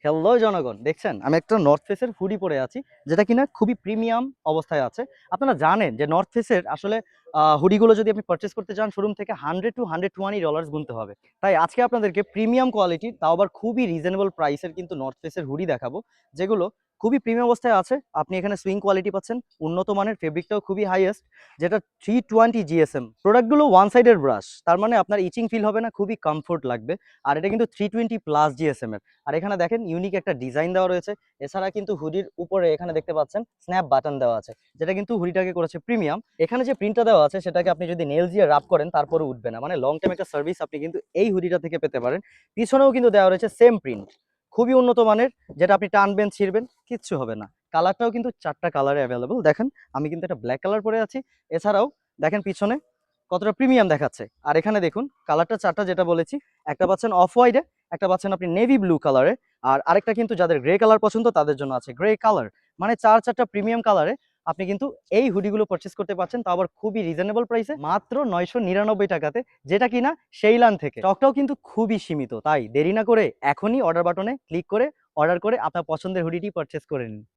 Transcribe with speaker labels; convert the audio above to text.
Speaker 1: Hello জনগণ, দেখছেন আমি একটা নর্থ ফেসের হুডি পরে আছি, যেটা কিনা খুবই প্রিমিয়াম অবস্থায় আছে। আপনারা জানেন যে নর্থ ফেসের আসলে হুডিগুলো যদি আপনি পারচেস করতে চান শোরুম থেকে $100 to $120 গুনতে হবে। তাই আজকে আপনাদেরকে প্রিমিয়াম কোয়ালিটির, তাও আবার খুবই রিজনেবল প্রাইসের কিন্তু নর্থ ফেসের হুডি দেখাবো, যেগুলো খুবই প্রিমিয়াম অবস্থায় আছে। আপনি এখানে সুইং কোয়ালিটি পাচ্ছেন, উন্নত মানের, ফেব্রিকটাও খুবই হাইয়েস্ট, যেটা 320 জিএসএম। প্রোডাক্টগুলো ওয়ান সাইডের ব্রাশ, তার মানে আপনার ইচিং ফিল হবে না, খুবই কমফোর্ট লাগবে। আর এটা কিন্তু 320+ জিএসএম এর। আর এখানে দেখেন ইউনিক একটা ডিজাইন দেওয়া রয়েছে। এছাড়া কিন্তু হুডির উপরে এখানে দেখতে পাচ্ছেন স্ন্যাপ বাটন দেওয়া আছে, যেটা কিন্তু হুডিটাকে করেছে প্রিমিয়াম। এখানে যে প্রিন্টটা দেওয়া আছে সেটাকে আপনি যদি নেল দিয়ে রাব করেন তারপরে উঠবে না, মানে লং টাইম একটা সার্ভিস আপনি কিন্তু এই হুডিটা থেকে পেতে পারেন। পিছনেও কিন্তু দেওয়া রয়েছে সেম প্রিন্ট, খুবই উন্নত মানের, যেটা আপনি টানবেন ছিঁড়বেন কিচ্ছু হবে না। কালারটাও কিন্তু 4টা কালারে অ্যাভেলেবল। দেখেন আমি কিন্তু একটা ব্ল্যাক কালার পরে আছি। এছাড়াও দেখেন পিছনে কতটা প্রিমিয়াম দেখাচ্ছে। আর এখানে দেখুন কালারটা 4টা, যেটা বলেছি, একটা পাচ্ছেন অফ হোয়াইটে, একটা পাচ্ছেন আপনি নেভি ব্লু কালারে, আর আরেকটা কিন্তু যাদের গ্রে কালার পছন্দ তাদের জন্য আছে গ্রে কালার। মানে 4টা প্রিমিয়াম কালারে আপনি কিন্তু এই হুডিগুলো পারচেস করতে পারছেন, তা আবার খুবই রিজনেবল প্রাইসে, মাত্র 999 টাকাতে, যেটা কিনা সেইলান থেকে। স্টকটাও কিন্তু খুবই সীমিত, তাই দেরি না করে এখনই অর্ডার বাটনে ক্লিক করে অর্ডার করে আপনার পছন্দের হুডিটি পারচেস করে নিন।